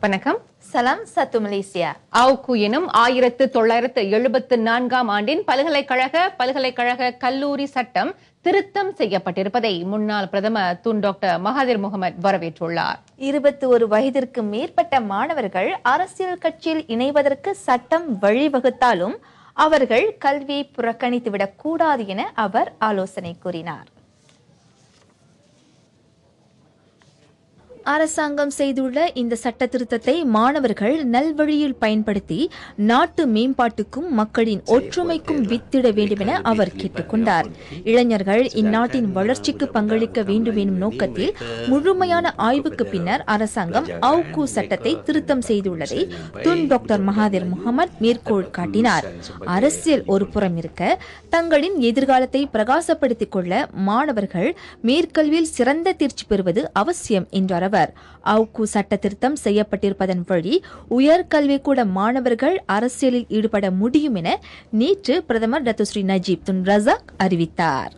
வணக்கம். சலாம் சத்து மலேசியா. அவுக்கு எனும் 1974 ஆண்டின் பல்கலைக்கழக கல்லூரி சட்டம் திருத்தம் செய்யப்பட்டிருப்பதை முன்னாள் பிரதமர் துன் டாக்டர் மகாதிர் முகமது வரவேற்றுள்ளார். 21 வயதிற்கு மேற்பட்ட மாணவர்கள் அரசியல் கட்சியில் இணைவதற்கு சட்டம் வழிவகுத்தாலும் அவர்கள் கல்வியை புறக்கணித்துவிடக் கூடாது என அவர் ஆலோசனை கூறினார். அரசாங்கம் செய்துள்ள இந்த சட்ட திருத்தத்தை மாணவர்கள் நல்வழியில் பயன்படுத்தி நாட்டு மேம்பாட்டுக்கும் மக்களின் ஒற்றுமைக்கும் வித்திட வேண்டும் என அவர் கேட்டுக்கொண்டார். இளைஞர்கள் இந்நாட்டின் வளர்ச்சிக்கு பங்களிக்க வேண்டும் எனும் நோக்கத்தில் முழுமையான ஆய்வுக்கு பின்னர் அரசாங்கம் அவுக்கு சட்டத்தை திருத்தம் செய்துள்ளதை துன் டாக்டர் மகாதிர் முகமது மேற்கோள் காட்டினார். அரசியல் ஒரு புறம் இருக்க, தங்களின் எதிர்காலத்தை பிரகாசப்படுத்திக் கொள்ள மாணவர்கள் மேற்கல்வியில் சிறந்த தேர்ச்சி பெறுவது அவசியம் என்றார் அவர். அவுக்கு சட்ட திருத்தம் செய்யப்பட்டிருப்பதன் வழி உயர்கல்விக்கூட மாணவர்கள் அரசியலில் ஈடுபட முடியும் என நேற்று பிரதமர் டத்துஸ்ரீ நஜீப் துன் ரசாக் அறிவித்தார்.